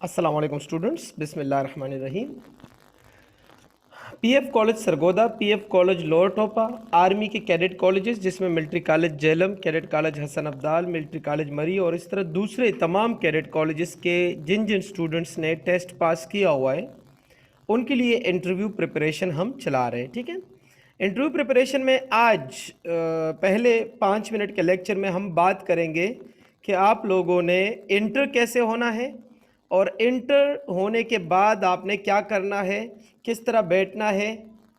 अस्सलाम वालेकुम स्टूडेंट्स, बिस्मिल्लाहिर्रहमानिर्रहीम। PF college Sargodha, PF college lower Topa, army के कैडेट कॉलेजेस जिसमें military college Jhelum, cadet college Hasan Abdal, military college Murree और इस तरह दूसरे तमाम कैडेट कॉलेजेस के जिन जिन स्टूडेंट्स ने टेस्ट पास किया हुआ है उनके लिए इंटरव्यू प्रिपरेशन हम चला रहे हैं। ठीक है, इंटरव्यू प्रिपरेशन में आज पहले 5 मिनट के लेक्चर में हम बात करेंगे कि आप लोगों ने इंटर कैसे होना है और इंटर होने के बाद आपने क्या करना है, किस तरह बैठना है।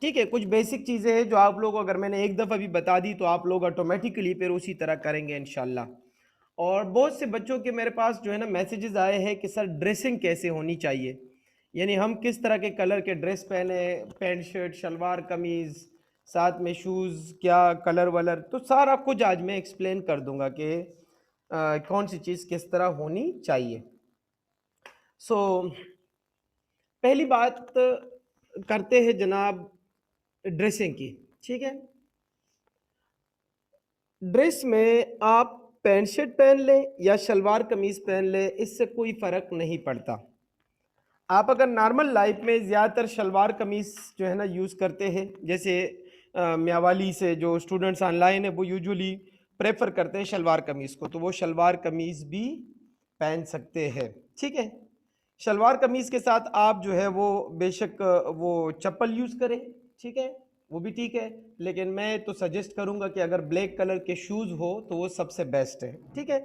ठीक है, कुछ बेसिक चीज़ें हैं जो आप लोग अगर मैंने एक दफ़ा भी बता दी तो आप लोग ऑटोमेटिकली फिर उसी तरह करेंगे इंशाल्लाह। और बहुत से बच्चों के मेरे पास जो है ना मैसेजेस आए हैं कि सर ड्रेसिंग कैसे होनी चाहिए, यानी हम किस तरह के कलर के ड्रेस पहने, पैंट शर्ट शलवार कमीज़, साथ में शूज़, क्या कलर वलर, तो सारा कुछ आज मैं एक्सप्लेन कर दूंगा कि कौन सी चीज़ किस तरह होनी चाहिए। सो पहली बात करते हैं जनाब ड्रेसिंग की। ठीक है, ड्रेस में आप पैंट शर्ट पहन लें या शलवार कमीज़ पहन लें, इससे कोई फ़र्क नहीं पड़ता। आप अगर नॉर्मल लाइफ में ज़्यादातर शलवार कमीज़ जो है ना यूज़ करते हैं, जैसे मियावाली से जो स्टूडेंट्स ऑनलाइन है वो यूजुअली प्रेफर करते हैं शलवार कमीज़ को, तो वो शलवार कमीज़ भी पहन सकते हैं। ठीक है, शलवार कमीज़ के साथ आप जो है वो बेशक वो चप्पल यूज़ करें। ठीक है, वो भी ठीक है, लेकिन मैं तो सजेस्ट करूंगा कि अगर ब्लैक कलर के शूज़ हो तो वो सबसे बेस्ट है। ठीक है,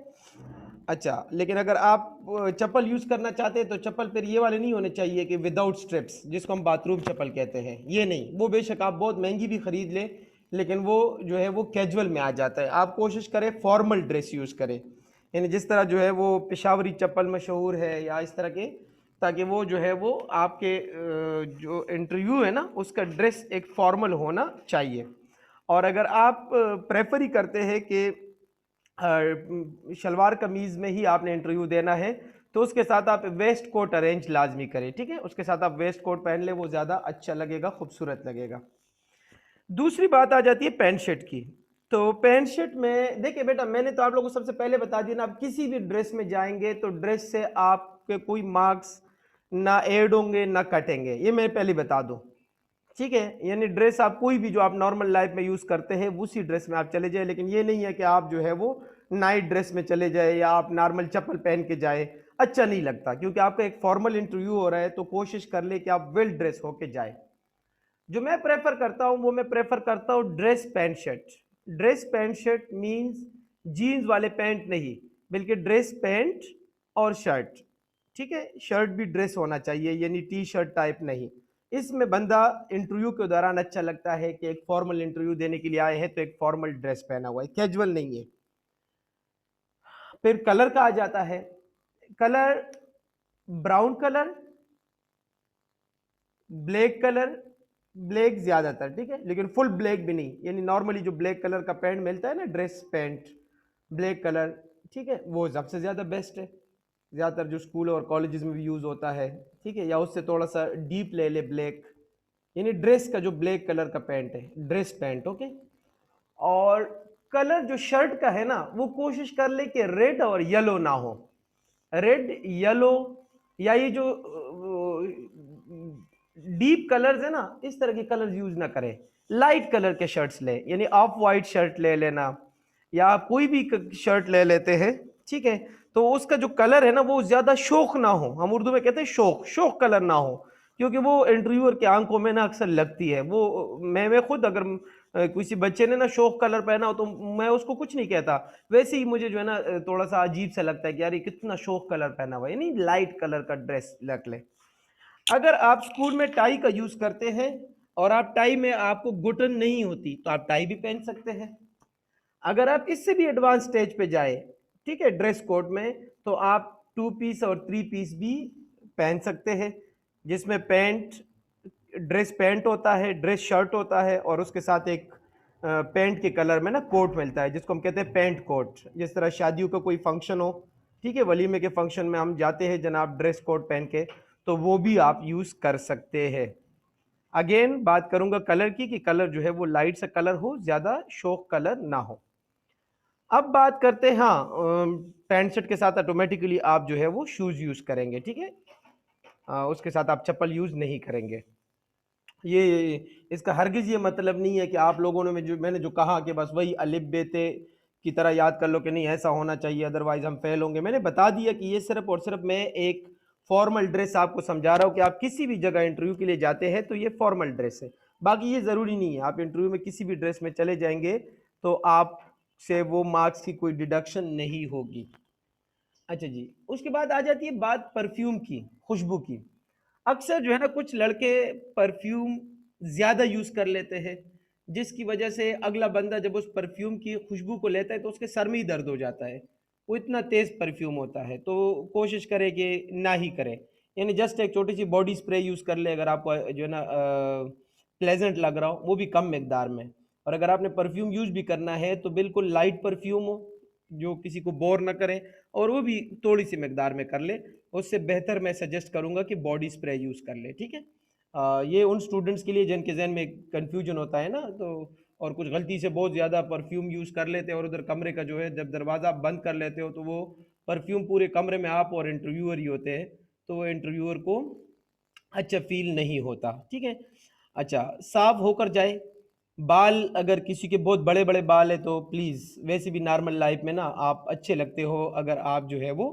अच्छा, लेकिन अगर आप चप्पल यूज़ करना चाहते हैं तो चप्पल फिर ये वाले नहीं होने चाहिए कि विदाउट स्ट्रिप्स, जिसको हम बाथरूम चप्पल कहते हैं, ये नहीं। वो बेशक आप बहुत महंगी भी खरीद लें, लेकिन वो जो है वो कैजुअल में आ जाता है। आप कोशिश करें फॉर्मल ड्रेस यूज़ करें, यानी जिस तरह जो है वो पेशावरी चप्पल मशहूर है या इस तरह के, ताकि वो जो है वो आपके जो इंटरव्यू है ना उसका ड्रेस एक फॉर्मल होना चाहिए। और अगर आप प्रेफर ही करते हैं कि शलवार कमीज़ में ही आपने इंटरव्यू देना है तो उसके साथ आप वेस्ट कोट अरेंज लाजमी करें। ठीक है, उसके साथ आप वेस्ट कोट पहन ले, वो ज़्यादा अच्छा लगेगा, खूबसूरत लगेगा। दूसरी बात आ जाती है पैंट शर्ट की। तो पैंट शर्ट में देखिए बेटा, मैंने तो आप लोगों को सबसे पहले बता दिया ना, आप किसी भी ड्रेस में जाएंगे तो ड्रेस से आपके कोई मार्क्स ना ऐड होंगे ना कटेंगे, ये मैं पहले बता दूं। ठीक है, यानी ड्रेस आप कोई भी जो आप नॉर्मल लाइफ में यूज करते हैं उसी ड्रेस में आप चले जाए, लेकिन ये नहीं है कि आप जो है वो नाइट ड्रेस में चले जाए या आप नॉर्मल चप्पल पहन के जाए, अच्छा नहीं लगता। क्योंकि आपका एक फॉर्मल इंटरव्यू हो रहा है तो कोशिश कर ले कि आप वेल ड्रेस होके जाए। जो मैं प्रेफर करता हूं वो मैं प्रेफर करता हूं dress pant shirt. Dress pant shirt means jeans वाले पैंट नहीं, बल्कि ड्रेस पैंट और शर्ट। ठीक है, शर्ट भी ड्रेस होना चाहिए, यानी टी शर्ट टाइप नहीं। इसमें बंदा इंटरव्यू के दौरान अच्छा लगता है कि एक फॉर्मल इंटरव्यू देने के लिए आए हैं तो एक फॉर्मल ड्रेस पहना हुआ है, कैजुअल नहीं है। फिर कलर का आ जाता है। Colour brown colour, black colour, black ज्यादातर, ठीक है, लेकिन फुल ब्लैक भी नहीं, यानी नॉर्मली जो ब्लैक कलर का पैंट मिलता है ना, ड्रेस पैंट ब्लैक कलर, ठीक है, वो सबसे ज्यादा बेस्ट है। ज्यादातर जो स्कूल और कॉलेजेस में भी यूज होता है। ठीक है, या उससे थोड़ा सा डीप ले ले ब्लैक, यानी ड्रेस का जो ब्लैक कलर का पैंट है, ड्रेस पैंट। ओके, और कलर जो शर्ट का है ना वो कोशिश कर ले कि रेड और येलो ना हो। रेड, येलो या ये जो डीप कलर्स है ना, इस तरह के कलर्स यूज ना करें। लाइट कलर के शर्ट्स ले, यानी ऑफ वाइट शर्ट ले लेना या कोई भी शर्ट ले लेते हैं। ठीक है, तो उसका जो कलर है ना वो ज्यादा शोक ना हो, हम उर्दू में कहते हैं शोक, शोक कलर ना हो, क्योंकि वो इंटरव्यूअर की आंखों में ना अक्सर लगती है। वो मैं खुद अगर किसी बच्चे ने ना शोक कलर पहना हो तो मैं उसको कुछ नहीं कहता, वैसे ही मुझे जो है ना थोड़ा सा अजीब सा लगता है कि यार ये कितना शोक कलर पहना हुआ है, यानी लाइट कलर का ड्रेस रख ले। अगर आप स्कूल में टाई का यूज करते हैं और आप टाई में आपको घुटन नहीं होती तो आप टाई भी पहन सकते हैं। अगर आप इससे भी एडवांस स्टेज पे जाए, ठीक है, ड्रेस कोड में, तो आप 2 पीस और 3 पीस भी पहन सकते हैं, जिसमें पैंट, ड्रेस पैंट होता है, ड्रेस शर्ट होता है और उसके साथ एक पैंट के कलर में ना कोट मिलता है जिसको हम कहते हैं पैंट कोट। जिस तरह शादियों का कोई फंक्शन हो, ठीक है, वलीमे के फंक्शन में हम जाते हैं जनाब ड्रेस कोट पहन के, तो वो भी आप यूज कर सकते हैं। अगेन बात करूंगा कलर की कि कलर जो है वो लाइट सा कलर हो, ज्यादा शोक कलर ना हो। अब बात करते हैं, हाँ, पैंट शर्ट के साथ ऑटोमेटिकली आप जो है वो शूज़ यूज़ करेंगे, ठीक है। उसके साथ आप चप्पल यूज़ नहीं करेंगे। ये इसका हरगिज़ ये मतलब नहीं है कि आप लोगों ने मैंने जो कहा कि बस वही अलिफ बे ते की तरह याद कर लो कि नहीं ऐसा होना चाहिए अदरवाइज हम फेल होंगे। मैंने बता दिया कि ये सिर्फ और सिर्फ मैं एक फॉर्मल ड्रेस आपको समझा रहा हूँ कि आप किसी भी जगह इंटरव्यू के लिए जाते हैं तो ये फॉर्मल ड्रेस है। बाकी ये ज़रूरी नहीं है, आप इंटरव्यू में किसी भी ड्रेस में चले जाएंगे तो आप से वो मार्क्स की कोई डिडक्शन नहीं होगी। अच्छा जी, उसके बाद आ जाती है बात परफ्यूम की, खुशबू की। अक्सर जो है ना कुछ लड़के परफ्यूम ज़्यादा यूज़ कर लेते हैं, जिसकी वजह से अगला बंदा जब उस परफ्यूम की खुशबू को लेता है तो उसके सर में ही दर्द हो जाता है। वो इतना तेज़ परफ्यूम होता है, तो कोशिश करें कि ना ही करें। यानी जस्ट एक छोटी सी बॉडी स्प्रे यूज़ कर ले अगर आपको जो है ना प्लेजेंट लग रहा हो, वो भी कम मिकदार में। और अगर आपने परफ्यूम यूज़ भी करना है तो बिल्कुल लाइट परफ्यूम हो, जो किसी को बोर ना करे, और वो भी थोड़ी सी मकदार में कर ले। उससे बेहतर मैं सजेस्ट करूंगा कि बॉडी स्प्रे यूज़ कर ले, ठीक है। ये उन स्टूडेंट्स के लिए जिनके जहन में कंफ्यूजन होता है ना, तो और कुछ गलती से बहुत ज़्यादा परफ्यूम यूज़ कर लेते हैं और उधर कमरे का जो है जब दरवाज़ा बंद कर लेते हो तो वो परफ्यूम पूरे कमरे में आप और इंटरव्यूअर ही होते हैं, तो वो इंटरव्यूअर को अच्छा फील नहीं होता, ठीक है। अच्छा, साफ होकर जाए। बाल अगर किसी के बहुत बड़े बड़े बाल है तो प्लीज़, वैसे भी नॉर्मल लाइफ में ना आप अच्छे लगते हो अगर आप जो है वो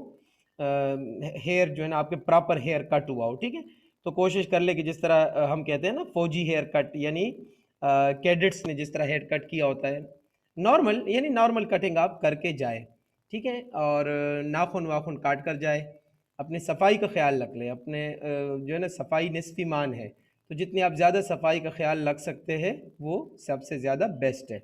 हेयर जो है ना आपके प्रॉपर हेयर कट हुआ हो, ठीक है। तो कोशिश कर ले कि जिस तरह हम कहते हैं ना फौजी हेयर कट, यानी कैडेट्स ने जिस तरह हेयर कट किया होता है, नॉर्मल यानी नॉर्मल कटिंग आप करके जाए, ठीक है। और नाखून वाखून काट कर जाए। अपनी सफाई का ख्याल रख लें, अपने जो है ना सफाई निस्फी मान है, तो जितनी आप ज़्यादा सफाई का ख्याल रख सकते हैं वो सबसे ज़्यादा बेस्ट है।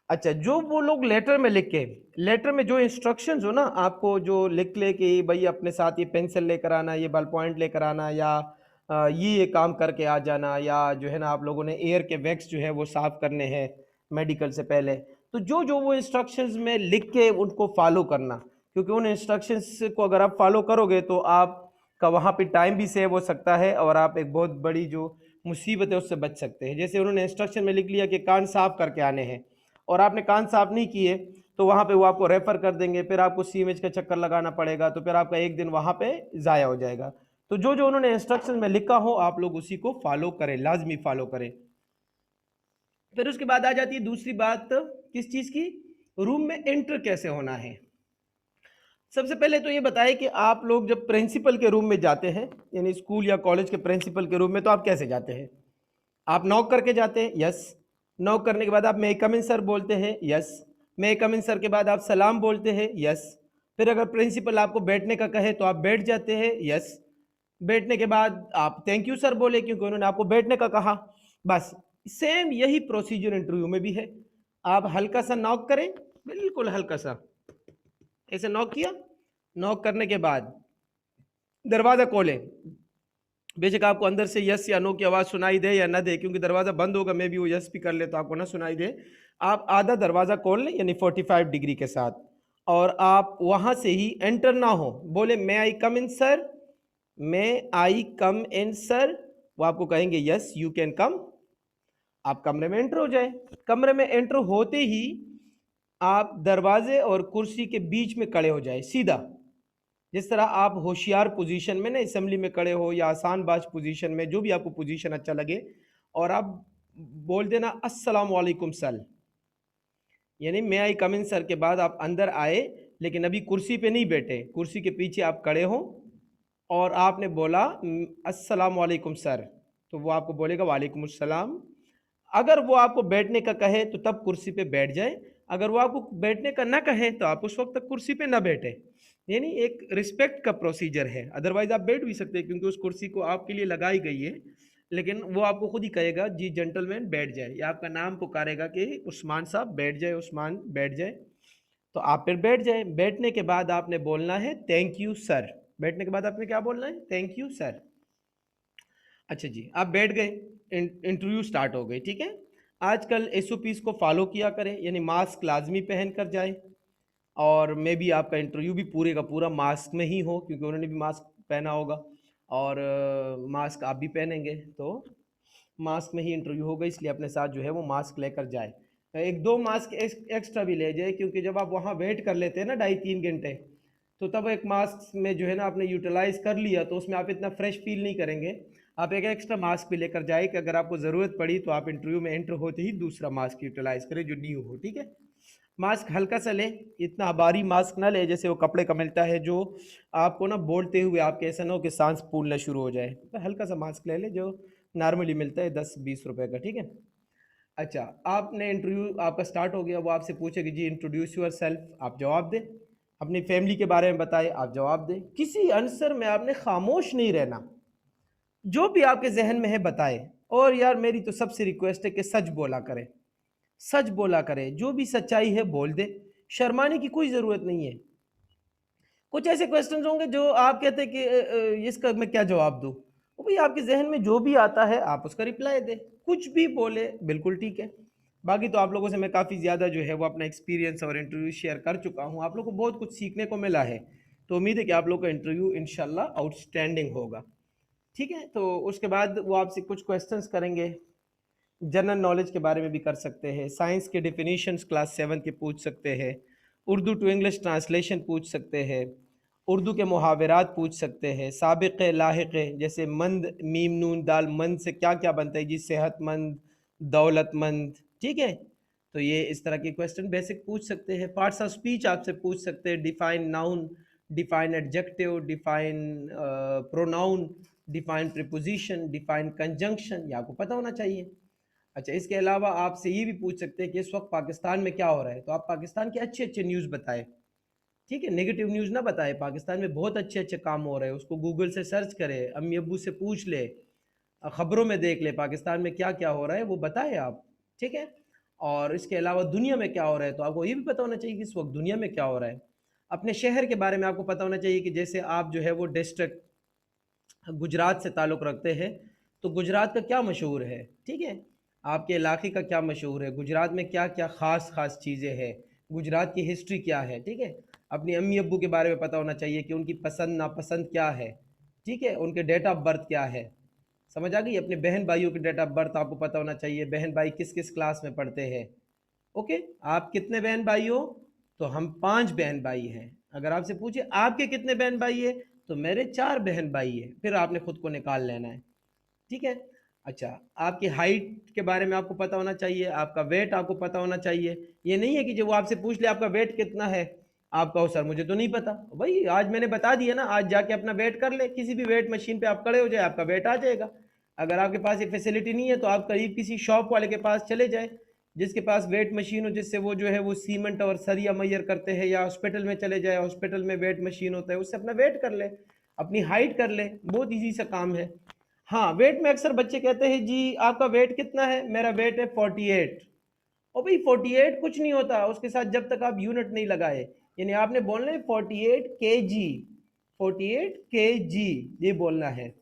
अच्छा, जो वो लोग लेटर में लिख के, लेटर में जो इंस्ट्रक्शंस हो ना आपको जो लिख ले कि भाई अपने साथ ये पेंसिल लेकर आना, ये बॉल पॉइंट लेकर आना, या ये काम करके आ जाना, या जो है ना आप लोगों ने एयर के वैक्स जो है वो साफ करने हैं मेडिकल से पहले, तो जो जो वो इंस्ट्रक्शंस में लिख के उनको फॉलो करना, क्योंकि उन इंस्ट्रक्शंस को अगर आप फॉलो करोगे तो आपका वहाँ पे टाइम भी सेव हो सकता है और आप एक बहुत बड़ी जो मुसीबत है उससे बच सकते हैं। जैसे उन्होंने इंस्ट्रक्शन में लिख लिया कि कान साफ करके आने हैं और आपने कान साफ नहीं किए, तो वहाँ पे वो आपको रेफर कर देंगे, फिर आपको सीमेज का चक्कर लगाना पड़ेगा, तो फिर आपका एक दिन वहाँ पे ज़ाया हो जाएगा। तो जो जो उन्होंने इंस्ट्रक्शन में लिखा हो आप लोग उसी को फॉलो करें, लाजमी फॉलो करें। फिर उसके बाद आ जाती है दूसरी बात, किस चीज़ की, रूम में एंटर कैसे होना है। सबसे पहले तो ये बताएं कि आप लोग जब प्रिंसिपल के रूम में जाते हैं, यानी स्कूल या कॉलेज के प्रिंसिपल के रूम में, तो आप कैसे जाते हैं? आप नॉक करके जाते हैं, यस। नॉक करने के बाद आप मे कम इन सर बोलते हैं, यस। मे कम इन सर के बाद आप सलाम बोलते हैं, यस। फिर अगर प्रिंसिपल आपको बैठने का कहे तो आप बैठ जाते हैं, यस। बैठने के बाद आप थैंक यू सर बोले क्योंकि उन्होंने आपको बैठने का कहा। बस सेम यही प्रोसीजर इंटरव्यू में भी है। आप हल्का सा नॉक करें, बिल्कुल हल्का सा ऐसे नॉक किया। नॉक करने के बाद दरवाज़ा खोलें। बेशक आपको अंदर से यस या नो की आवाज़ सुनाई दे या ना दे, क्योंकि दरवाज़ा बंद होगा, मे भी वो यस भी कर ले तो आपको ना सुनाई दे। आप आधा दरवाज़ा खोल लें यानी 45 डिग्री के साथ, और आप वहाँ से ही एंटर ना हो, बोले मे आई कम इन सर, मे आई कम इन सर, वो आपको कहेंगे यस यू कैन कम। आप कमरे में एंटर हो जाए। कमरे में एंटर होते ही आप दरवाजे और कुर्सी के बीच में खड़े हो जाए सीधा, जिस तरह आप होशियार पोजीशन में ना असेंबली में खड़े हो या आसान बाज पोजीशन में, जो भी आपको पोजीशन अच्छा लगे, और आप बोल देना अस्सलाम वालेकुम सर, यानी मैं आई कम इन सर के बाद आप अंदर आए, लेकिन अभी कुर्सी पे नहीं बैठे, कुर्सी के पीछे आप खड़े हो और आपने बोला अस्सलाम वालेकुम सर, तो वो आपको बोलेगा वालेकुम अस्सलाम। अगर वो आपको बैठने का कहे तो तब कुर्सी पे बैठ जाए, अगर वो आपको बैठने का ना कहे तो आप उस वक्त तक कुर्सी पे ना बैठे। यानी एक रिस्पेक्ट का प्रोसीजर है, अदरवाइज आप बैठ भी सकते हैं क्योंकि उस कुर्सी को आपके लिए लगाई गई है, लेकिन वो आपको खुद ही कहेगा जी जेंटलमैन बैठ जाए, या आपका नाम पुकारेगा कि उस्मान साहब बैठ जाए, उस्मान बैठ जाए, तो आप फिर बैठ जाए। बैठने के बाद आपने बोलना है थैंक यू सर। बैठने के बाद आपने क्या बोलना है? Thank you sir. अच्छा जी, आप बैठ गए, इंटरव्यू स्टार्ट हो गई, ठीक है। आजकल एसओपीज़ को फॉलो किया करें, यानी मास्क लाजमी पहन कर जाए, और मे बी आपका इंटरव्यू भी पूरे का पूरा मास्क में ही हो क्योंकि उन्होंने भी मास्क पहना होगा, और मास्क आप भी पहनेंगे, तो मास्क में ही इंटरव्यू होगा, इसलिए अपने साथ जो है वो मास्क लेकर जाए। एक 2 मास्क एक्स्ट्रा भी ले जाए, क्योंकि जब आप वहाँ वेट कर लेते हैं ना 2.5-3 घंटे, तो तब एक मास्क में जो है ना आपने यूटिलाइज कर लिया तो उसमें आप इतना फ्रेश फील नहीं करेंगे। आप एक एक्स्ट्रा मास्क भी लेकर जाए कि अगर आपको ज़रूरत पड़ी तो आप इंटरव्यू में एंटर होते ही दूसरा मास्क यूटिलाइज करें जो न्यू हो, ठीक है। मास्क हल्का सा ले, इतना भारी मास्क ना ले जैसे वो कपड़े का मिलता है जो आपको ना बोलते हुए आपके ऐसा ना हो कि सांस फूलना शुरू हो जाए। तो हल्का सा मास्क ले ले जो नॉर्मली मिलता है 10-20 रुपए का, ठीक है। अच्छा, आपने इंटरव्यू आपका स्टार्ट हो गया, वो आपसे पूछे कि जी इंट्रोड्यूस योर सेल्फ, आप जवाब दें। अपनी फैमिली के बारे में बताए, आप जवाब दें। किसी आंसर में आपने खामोश नहीं रहना, जो भी आपके जहन में है बताए। और यार मेरी तो सबसे रिक्वेस्ट है कि सच बोला करें, सच बोला करें, जो भी सच्चाई है बोल दे, शर्माने की कोई ज़रूरत नहीं है। कुछ ऐसे क्वेश्चंस होंगे जो आप कहते हैं कि इसका मैं क्या जवाब दूं, वो भाई आपके जहन में जो भी आता है आप उसका रिप्लाई दे, कुछ भी बोले बिल्कुल ठीक है। बाकी तो आप लोगों से मैं काफ़ी ज़्यादा जो है वो अपना एक्सपीरियंस और इंटरव्यू शेयर कर चुका हूँ, आप लोगों को बहुत कुछ सीखने को मिला है। तो उम्मीद है कि आप लोग का इंटरव्यू इंशाल्लाह आउटस्टैंडिंग होगा, ठीक है। तो उसके बाद वो आपसे कुछ क्वेश्चंस करेंगे, जनरल नॉलेज के बारे में भी कर सकते हैं, साइंस के डिफिनीशंस क्लास 7 के पूछ सकते हैं, उर्दू टू इंग्लिश ट्रांसलेशन पूछ सकते हैं, उर्दू के मुहावरात पूछ सकते हैं, साबिक़ लाहिक़ जैसे मंद मीम नून दाल मंद से क्या क्या बनता है जी, सेहतमंद, दौलतमंद, ठीक है। तो ये इस तरह के क्वेश्चन बेसिक पूछ सकते हैं। पार्ट्स ऑफ स्पीच आपसे पूछ सकते हैं, define noun, define adjective, define pronoun, define preposition, define conjunction, ये आपको पता होना चाहिए। अच्छा, इसके अलावा आपसे ये भी पूछ सकते हैं कि इस वक्त पाकिस्तान में क्या हो रहा है, तो आप पाकिस्तान के अच्छे अच्छे न्यूज़ बताएं, ठीक है। नेगेटिव न्यूज़ ना बताएं, पाकिस्तान में बहुत अच्छे अच्छे काम हो रहे हैं, उसको गूगल से सर्च करे, अम्मी अब्बू से पूछ ले, ख़बरों में देख ले पाकिस्तान में क्या क्या हो रहा है, वो बताएं आप, ठीक है। और इसके अलावा दुनिया में क्या हो रहा है तो आपको ये भी पता होना चाहिए कि इस वक्त दुनिया में क्या हो रहा है। अपने शहर के बारे में आपको पता होना चाहिए कि जैसे आप जो है वो डिस्ट्रिक्ट गुजरात से ताल्लुक़ रखते हैं, तो गुजरात का क्या मशहूर है, ठीक है। आपके इलाके का क्या मशहूर है, गुजरात में क्या क्या ख़ास ख़ास चीज़ें हैं, गुजरात की हिस्ट्री क्या है, ठीक है। अपनी अम्मी अब्बू के बारे में पता होना चाहिए कि उनकी पसंद नापसंद क्या है, ठीक है, उनके डेट ऑफ बर्थ क्या है, समझ आ गई। अपने बहन भाइयों के डेट ऑफ बर्थ आपको पता होना चाहिए, बहन भाई किस किस क्लास में पढ़ते हैं, ओके। आप कितने बहन भाई हो, तो हम 5 बहन भाई हैं। अगर आपसे पूछे आपके कितने बहन भाई है, तो मेरे 4 बहन भाई है, फिर आपने खुद को निकाल लेना है, ठीक है। अच्छा, आपकी हाइट के बारे में आपको पता होना चाहिए, आपका वेट आपको पता होना चाहिए। ये नहीं है कि जब वो आपसे पूछ ले आपका वेट कितना है, आप कहो सर मुझे तो नहीं पता, भाई आज मैंने बता दिया ना, आज जाके अपना वेट कर ले, किसी भी वेट मशीन पे आप खड़े हो जाए, आपका वेट आ जाएगा। अगर आपके पास ये फैसिलिटी नहीं है तो आप करीब किसी शॉप वाले के पास चले जाए जिसके पास वेट मशीन हो, जिससे वो जो है वो सीमेंट और सरिया मैयर करते हैं, या हॉस्पिटल में चले जाए, हॉस्पिटल में वेट मशीन होता है, उससे अपना वेट कर ले, अपनी हाइट कर ले, बहुत इजी सा काम है। हाँ, वेट में अक्सर बच्चे कहते हैं जी आपका वेट कितना है, मेरा वेट है 48। और भाई 48 कुछ नहीं होता उसके साथ जब तक आप यूनिट नहीं लगाए, यानी आपने बोलना है 48 kg, 48 kg ये बोलना है।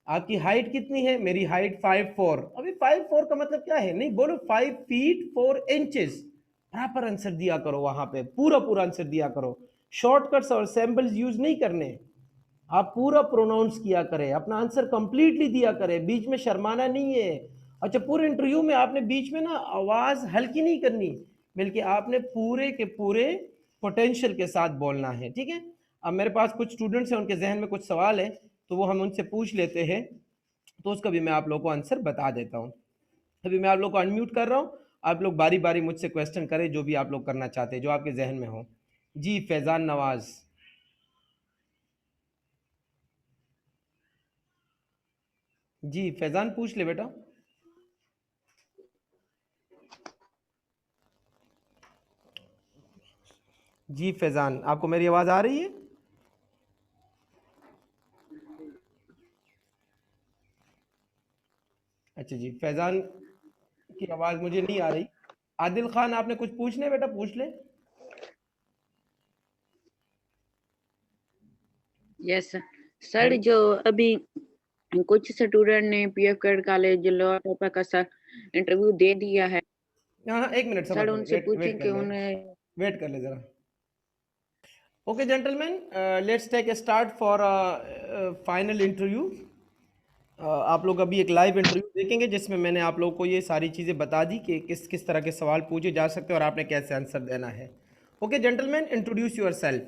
आपकी हाइट कितनी है, मेरी हाइट 5'4"। अभी 5'4" का मतलब क्या है, नहीं बोलो 5 feet 4 inches। प्रॉपर आंसर दिया करो, वहां पे पूरा पूरा आंसर दिया करो, शॉर्टकट्स और सैम्पल्स यूज नहीं करने। आप पूरा प्रोनाउंस किया करें, अपना आंसर कंप्लीटली दिया करें, बीच में शर्माना नहीं है। अच्छा, पूरे इंटरव्यू में आपने बीच में ना आवाज हल्की नहीं करनी, बल्कि आपने पूरे के पूरे पोटेंशियल के साथ बोलना है, ठीक है। अब मेरे पास कुछ स्टूडेंट्स हैं, उनके जहन में कुछ सवाल है, तो वो हम उनसे पूछ लेते हैं, तो उसका भी मैं आप लोगों को आंसर बता देता हूँ। अभी मैं आप लोग को अनम्यूट कर रहा हूँ, आप लोग बारी बारी मुझसे क्वेश्चन करें जो भी आप लोग करना चाहते हैं, जो आपके जहन में हो। जी फैजान नवाज। जी फैजान पूछ ले बेटा। जी फैजान, आपको मेरी आवाज़ आ रही है? अच्छा जी, फैजान की आवाज़ मुझे नहीं आ रही। आदिल खान, आपने कुछ पूछना है बेटा, पूछ ले। Yes sir, hello. जो अभी कुछ स्टूडेंट ने पीएफ कैड कॉलेज लोहरदगा का सर इंटरव्यू दे दिया है, हाँ हाँ, एक मिनट सबर सर करो, उनसे वेट पूछें वेट कर कि ले, उन्हें। वेट कर ले ज़रा। Okay gentleman, let's take a start for final interview. आप लोग अभी एक लाइव इंटरव्यू देखेंगे जिसमें मैंने आप लोगों को ये सारी चीज़ें बता दी कि किस किस तरह के सवाल पूछे जा सकते हैं और आपने कैसे आंसर देना है। Okay gentleman, introduce your self.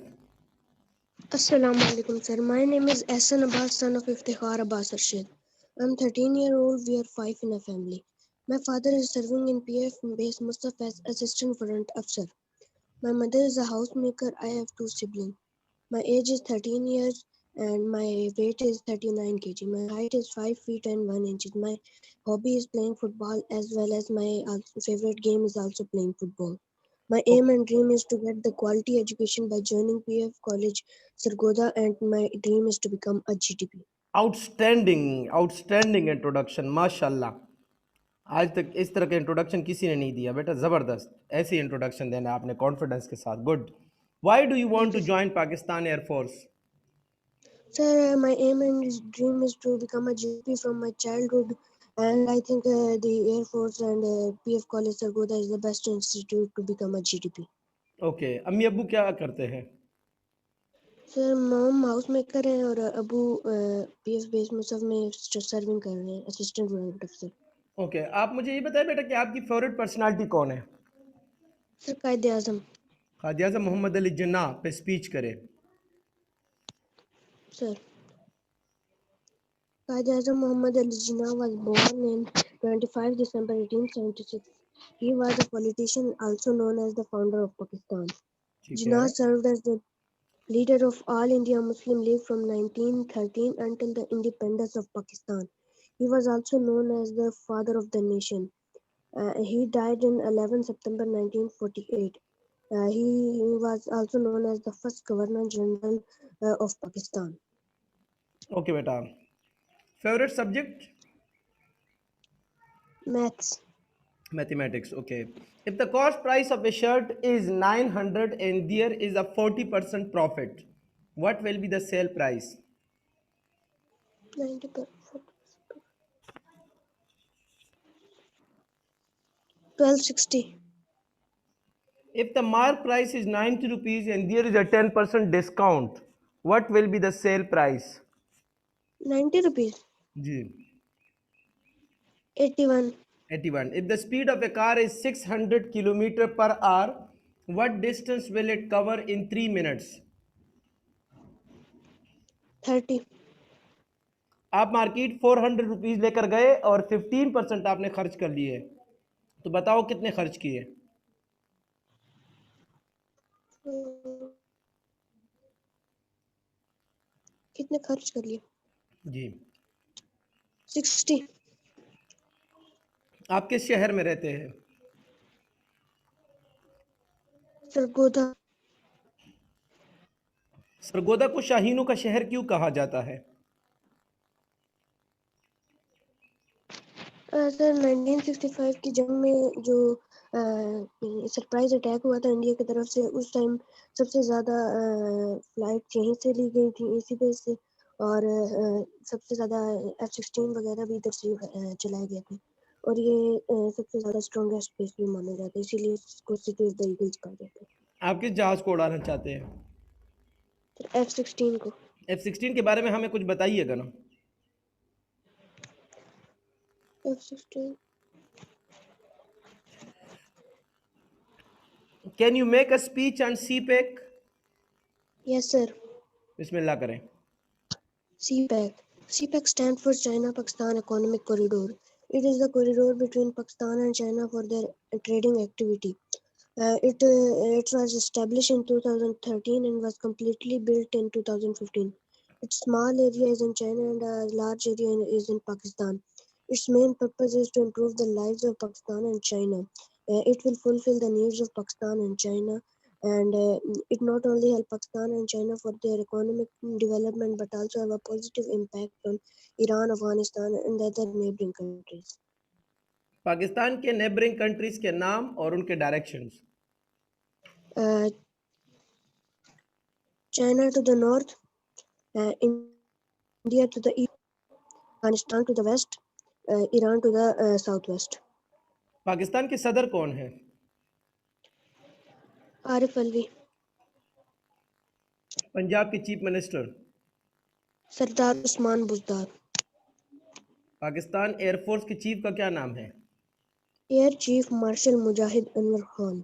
Assalamu alaikum, sir. My name is Ehsan Abbas, son of Iftikhar Abbas Arshid. I'm 13-year-old. We are 5 in a family. My father is serving in PF base Mustafa as assistant warrant officer. My mother is a housemaker. I have 2 siblings. My age is 13 years and my weight is 39 kg. My height is 5 feet and 1 inches. My hobby is playing football as well as my favorite game is also playing football. My aim and dream is to get the quality education by joining PF College Sargodha, and my dream is to become a GTP. Outstanding, outstanding introduction, माशाल्लाह। आज तक इस तरह का introduction किसी ने नहीं दिया बेटा, ज़बरदस्त। ऐसी इंट्रोडक्शन देना आपने कॉन्फिडेंस के साथ, good. Why do you want Thank to you, sir. Join Pakistan air force? Sir, my aim and dream is to become a GTP from my childhood, and I think the Air Force and PF College Sargodha is the best institute to become a GTP. Okay, अम्मी अब्बू क्या करते हैं? Sir mom house maker है और Abu PF base मुसफ में serving कर रहे हैं असिस्टेंट वारंट ऑफिसर। ओके, आप मुझे ये बताएं बेटा कि आपकी फेवरेट पर्सनालिटी कौन है? सर कायद आजम। कायद आज़म मोहम्मद अली जिन्ना पे स्पीच करें। Sir Quaid Azam Muhammad Ali Jinnah was born in 25 December 1876. He was a politician also known as the founder of Pakistan. ठीक है। Jinnah served as the leader of All India Muslim League from 1913 until the independence of Pakistan. He was also known as the father of the nation. He died in 11 September 1948. He was also known as the first Governor General of Pakistan. Okay बेटा, favourite subject? Maths. Mathematics, okay. If the cost price of a shirt is 900 and there is a 40% profit, what will be the sale price? 90 1260. If the mark price is 90 rupees and there is a 10% discount, what will be the sale price? 90 rupees. जी, 81. 81. If the speed of a car is 600 kilometer per hour, what distance will it cover in 3 minutes? 30. आप market 400 rupees लेकर गए और 15% आपने खर्च कर लिए, तो बताओ कितने खर्च किए? कितने खर्च कर लिए? जी। 60. आप किस शहर में रहते हैं? सरगोधा। सरगोदा को शाहीनों का शहर क्यों कहा जाता है? सर 1965 की जंग में जो सरप्राइज अटैक हुआ था इंडिया की तरफ से, उस टाइम सबसे ज़्यादा फ्लाइट यहीं से ली गई थी इसी बेस से, और सबसे ज़्यादा F-16 वगैरह भी इधर से चलाए गए थे, और ये सबसे ज़्यादा स्ट्रॉन्गेस्ट बेस भी माना जाता है, इसीलिए इसको सिटी ऑफ द ईगल्स कहा जाता है। आप किस जहाज़ को उड़ाना चाहते हैं? फिर F-16 को। F-16 के बारे में हमें कुछ बताइएगा ना। F-16। Can you make a speech on CPEC? Yes sir. बिस्मिल्लाह करें। CPEC. CPEC stands for China-Pakistan Economic Corridor. It is the corridor between Pakistan and China for their trading activity. It was established in 2013 and was completely built in 2015. Its small area is in China and a large area is in Pakistan. Its main purpose is to improve the lives of Pakistan and China. It will fulfill the needs of Pakistan and China, and it not only help Pakistan and China for their economic development but also have a positive impact on Iran, Afghanistan and the other neighboring countries. Pakistan के neighbouring countries के नाम और उनके directions. Uh, China to the north, India to the east, Afghanistan to the west, Iran to the southwest. Pakistan के सदर कौन है? Arif Alvi. Punjab के chief minister? Sardar Usman Buzdar. Pakistan air force के चीफ का क्या नाम है? एयर चीफ मार्शल मुजाहिद अनवर खान।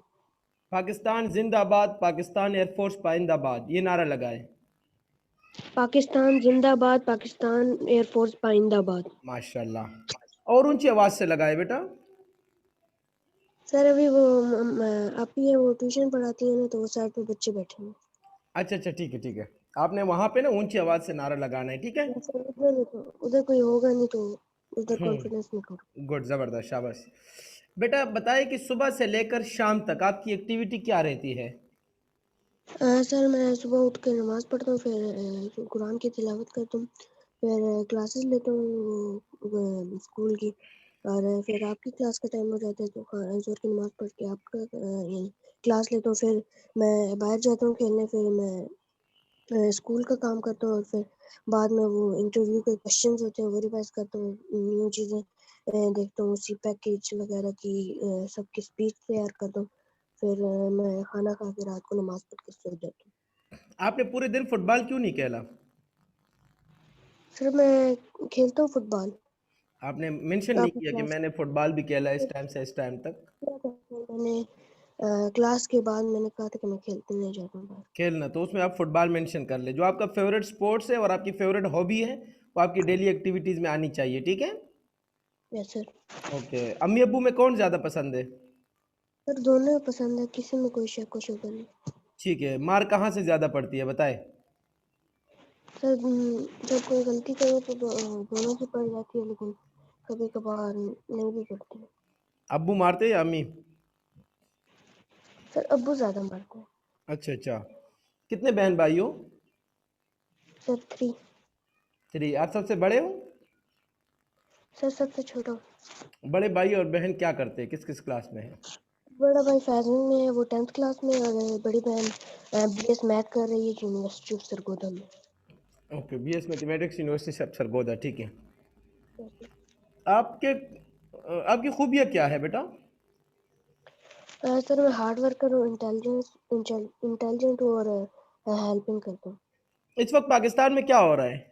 पाकिस्तान जिंदाबाद, पाकिस्तान एयरफोर्स पाइंदाबाद, ये नारा लगाए। पाकिस्तान जिंदाबाद, पाकिस्तान एयरफोर्स पाइंदाबाद। माशाल्लाह। और ऊंची आवाज से लगाए बेटा। सर अभी वो आप ही है, वो ट्यूशन पढ़ाती है ना, तो वो साइड पे बच्चे बैठे हैं। अच्छा अच्छा, ठीक है ठीक है। आपने वहां पे ना ऊंची आवाज से नारा लगाना है, ठीक है? सर उधर कोई होगा नहीं, तो उधर कॉन्फिडेंस में करो। गुड, जबरदस्त, शाबाश। बेटा बताइए कि सुबह से लेकर शाम तक आपकी एक्टिविटी क्या रहती है? सर मैं सुबह उठ कर नमाज पढ़ता हूँ, फिर कुरान की तिलावत करता हूँ, फिर क्लासेस लेता हूँ स्कूल की, और फिर आपकी क्लास का टाइम हो जाता है तो जोर की नमाज पढ़ के आपका यानी क्लास लेता हूँ, फिर मैं बाहर जाता हूँ खेलने, फिर मैं स्कूल का काम करता हूँ, और फिर बाद में वो इंटरव्यू के क्वेश्चंस होते हैं वो रिवाइज करता हूँ, न्यू चीज़ें देखता हूँ, सी पैकेज वगैरह की सबकी स्पीच तैयार करता हूँ, फिर मैं खाना खा के रात को नमाज पढ़ के सो जाता हूँ। आपने पूरे दिन फुटबॉल क्यों नहीं खेला? सर मैं खेलता हूँ फुटबॉल। आपने मेंशन नहीं आपकी किया कि क्लास मैंने फुटबॉल भी खेला इस टाइम से इस टाइम तक। मैंने क्लास के बाद मैंने कहा था कि मैं खेलते नहीं जाता हूँ बाहर। खेलना तो उसमें आप फुटबॉल मेंशन कर ले। जो आपका फेवरेट स्पोर्ट्स है और आपकी फेवरेट हॉबी है वो आपकी डेली एक्टिविटीज में आनी चाहिए, ठीक है? Yes sir. ओके। अम्मी अब्बू में कौन ज़्यादा पसंद है? सर दोनों पसंद है, किसी में कोई शक व शुबा नहीं। ठीक है। मार कहाँ से ज़्यादा पड़ती है बताए? सर जब कोई गलती करे तो दोनों से पड़ जाती है, लेकिन कभी कभार नहीं भी पड़ती। अब्बू मारते या अम्मी? सर अब्बू ज़्यादा मारते हैं। अच्छा अच्छा। कितने बहन भाई हो? सर 3। 3। आप सबसे बड़े हो? सर सबसे छोटा। बड़े भाई और बहन क्या करते हैं, किस किस क्लास में है? बड़ा भाई फैजल में है, वो 10th क्लास में, और बड़ी बहन BS मैथ कर रही है यूनिवर्सिटी ऑफ सरगोधा में। ओके, BS मैथमेटिक्स यूनिवर्सिटी से सरगोदा, ठीक है। Yes, आपके आपकी खूबियाँ क्या है बेटा? सर मैं हार्ड वर्कर हूँ, इंटेलिजेंट हूँ, और हेल्पिंग करता हूँ। इस वक्त पाकिस्तान में क्या हो रहा है?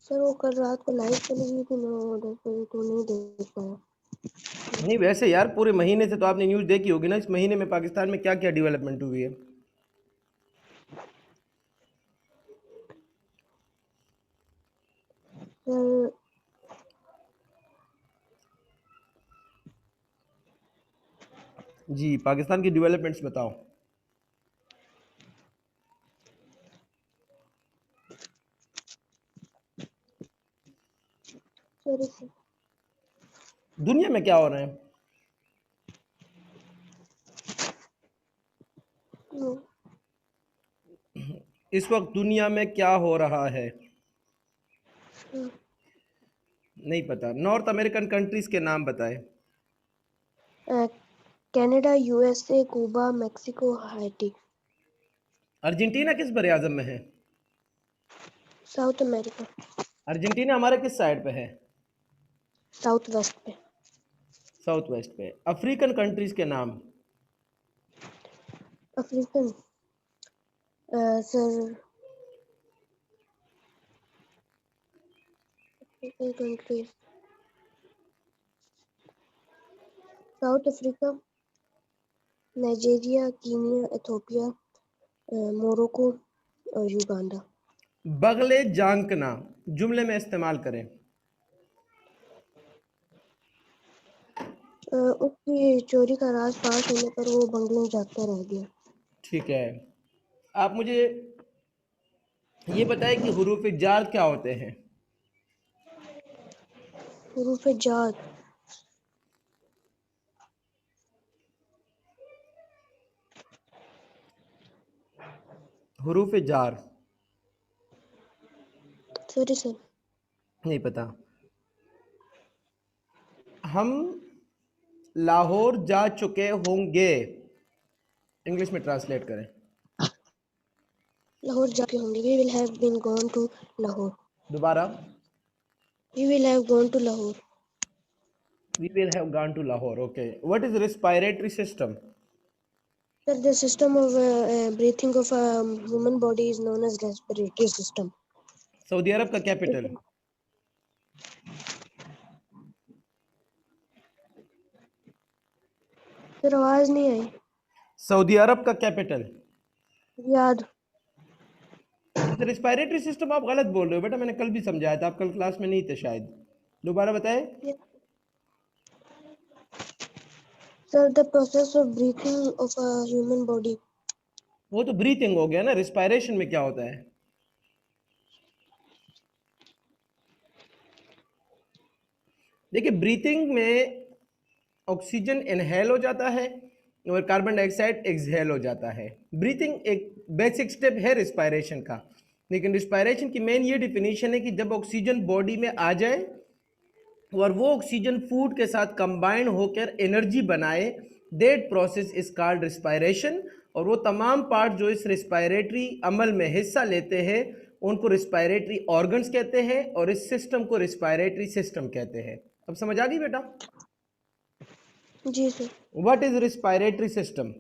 सर वो कल रात को लाइट चली गई थी, मैं 10 बजे तो नहीं देख पाया। नहीं वैसे यार पूरे महीने से तो आपने न्यूज़ देखी होगी ना, इस महीने में पाकिस्तान में क्या क्या डेवलपमेंट हुई है? सर जी, पाकिस्तान की डेवलपमेंट्स बताओ। Sorry sir. दुनिया में क्या हो रहा है? नो। इस वक्त दुनिया में क्या हो रहा है? नहीं पता। नॉर्थ अमेरिकन कंट्रीज के नाम बताएं। Canada, USA, Cuba, Mexico, high tea. Argentina किस बर आज़म में है? South America. अर्जेंटीना हमारे किस साइड पे है? साउथ वेस्ट पे। साउथ वेस्ट पे। अफ्रीकन कंट्रीज के नाम। African sir African countries, south Africa, Nigeria, Kenya, Ethiopia, Morocco और युगांडा। बगले जानकना जुमले में इस्तेमाल करें। उसकी चोरी का राज फाश होने पर वो बंगले में जागता रह गया। ठीक है। आप मुझे ये बताएं कि हुरूफ जार क्या होते हैं? हुरूफ जात। हुरूफ जार। Sorry sir. नहीं पता। हम लाहौर जा चुके होंगे, इंग्लिश में ट्रांसलेट करें। लाहौर जाके होंगे। We will have been gone to Lahore. दोबारा। We will have gone to Lahore. We will have gone to Lahore. Okay. What is respiratory system? Sir, the system of breathing of a human body is known as respiratory system. Saudi Arab का capital? Sir आवाज नहीं आई। Saudi Arab का capital? Riyadh. Respiratory system आप गलत बोल रहे हो बेटा, मैंने कल भी समझाया था, आप कल क्लास में नहीं थे शायद, दोबारा बताएं। Sir, the process of breathing of a human body. वो तो ब्रीथिंग हो गया ना, रिस्पायरेशन में क्या होता है? देखिए ब्रीथिंग में ऑक्सीजन इनहेल हो जाता है और कार्बन डाइऑक्साइड एक्सहेल हो जाता है। ब्रीथिंग एक बेसिक स्टेप है रिस्पायरेशन का, लेकिन रिस्पायरेशन की मेन ये डिफिनीशन है कि जब ऑक्सीजन बॉडी में आ जाए और वो ऑक्सीजन फूड के साथ कंबाइन होकर एनर्जी बनाए, that process is called respiration. और वो तमाम पार्ट जो इस रिस्पायरेटरी अमल में हिस्सा लेते हैं उनको रिस्पायरेटरी ऑर्गन्स कहते हैं और इस सिस्टम को रिस्पायरेटरी सिस्टम कहते हैं। अब समझ आ गई बेटा? जी sir. What is respiratory system?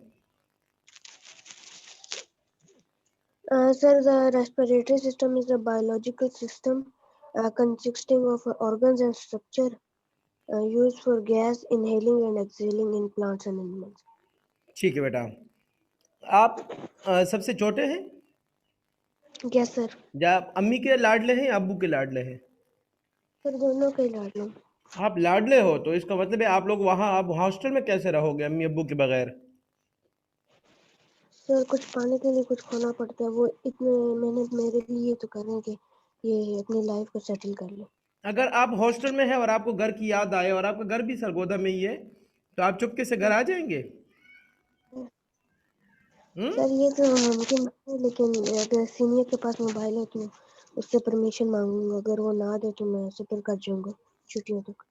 Sir, the respiratory system is a biological system consisting of organs and structure used for gas inhaling and exhaling in plants and animals. ठीक है बेटा। आप सबसे छोटे हैं Yes sir. या आप अम्मी के लाडले हैं या अब्बू के लाडले हैं? सर दोनों के लाड लो। आप लाडले हो तो इसका मतलब है आप लोग वहाँ, आप हॉस्टल में कैसे रहोगे अम्मी अब्बू के बगैर? सर कुछ पाने के लिए कुछ खोना पड़ता है, वो इतने मेहनत मेरे लिए तो कर रहे हैं कि ये अपनी लाइफ को सेटल कर ले। अगर आप हॉस्टल में हैं और आपको घर की याद आए और आपका घर भी सरगोदा में ही है तो आप चुपके से घर आ जाएंगे? सर ये तो मुमकिन है, लेकिन अगर सीनियर के पास मोबाइल है तो उससे परमिशन मांगूंगा, अगर वो ना दे तो मैं सफर कर जाऊंगा छुट्टियों तक।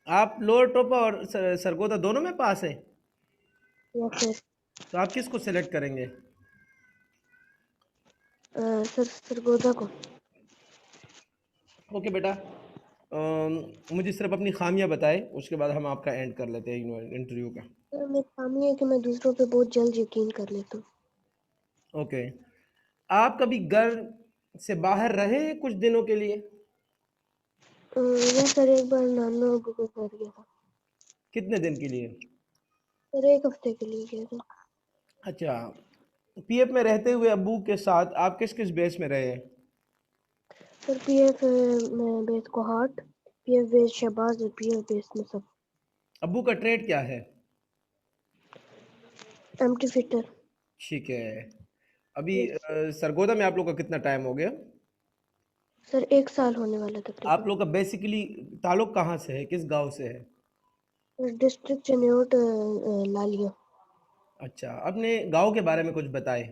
आप लोअर टोपा और सरगोदा दोनों में पास है? Yes sir. तो आप किसको सेलेक्ट करेंगे? सर सरगोदा को। ओके बेटा, मुझे सिर्फ अपनी खामियां बताएं, उसके बाद हम आपका एंड कर लेते हैं इंटरव्यू का। सर मेरी खामी है कि मैं दूसरों पे बहुत जल्द यकीन कर लेता हूँ। ओके, आप कभी घर से बाहर रहे हैं कुछ दिनों के लिए? यस सर, एक बार नाना अबू के घर गया था। कितने दिन के लिए? सर 1 हफ्ते के लिए गया था। अच्छा, पीएफ में रहते हुए अब्बू के साथ आप किस किस बेस में रहे हैं? सर पीएफ में base Kohat, PF base Shahbaz और पीएफ बेस मुसफ। अब्बू का ट्रेड क्या है? एम्प्टी फिटर। ठीक है। अभी सरगोदा में आप लोग का कितना टाइम हो गया? सर 1 साल होने वाला आप तकरीबन। लोग का बेसिकली ताल्लुक कहाँ से है, किस गांव से है? सर डिस्ट्रिक्ट चनियोट लालिया। अच्छा, अपने गांव के बारे में कुछ बताएं।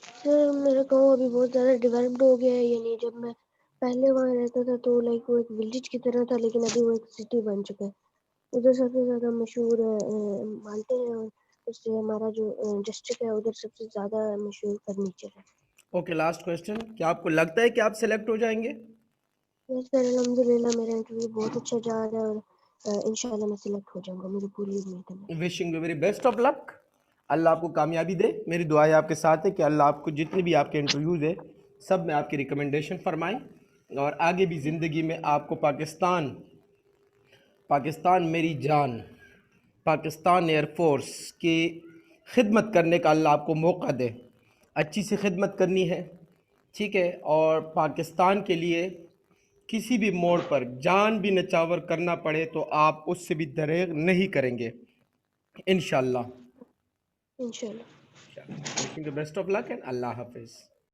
सर मेरा गाँव अभी बहुत ज़्यादा डेवलप्ड हो गया है, यानी जब मैं पहले वहाँ रहता था तो लाइक वो एक विलेज की तरह था, लेकिन अभी वो एक सिटी बन चुका है। उधर सबसे ज़्यादा मशहूर माल्टे हैं और उससे हमारा जो डिस्ट्रिक्ट है उधर सबसे ज़्यादा मशहूर फर्नीचर है। ओके, लास्ट क्वेश्चन, क्या आपको लगता है कि आप सिलेक्ट हो जाएंगे? यस सर, अल्हम्दुलिल्लाह मेरा इंटरव्यू बहुत अच्छा जा रहा है और इंशाल्लाह मैं सिलेक्ट हो जाऊंगा, मुझे पूरी उम्मीद है। Wishing you very best of luck. Allah आपको कामयाबी दे। मेरी दुआएं आपके साथ है कि अल्लाह आपको जितने भी आपके इंटरव्यूज़ है सब में आपकी रिकमेंडेशन फरमाएं और आगे भी ज़िंदगी में आपको पाकिस्तान मेरी जान, पाकिस्तान एयरफोर्स की खिदमत करने का अल्लाह आपको मौका दे। अच्छी सी खिदमत करनी है, ठीक है, और पाकिस्तान के लिए किसी भी मोड़ पर जान भी नचावर करना पड़े तो आप उससे भी दरेग नहीं करेंगे इंशाल्लाह। इंशाल्लाह। Wishing the best of luck and Allah हाफिज़।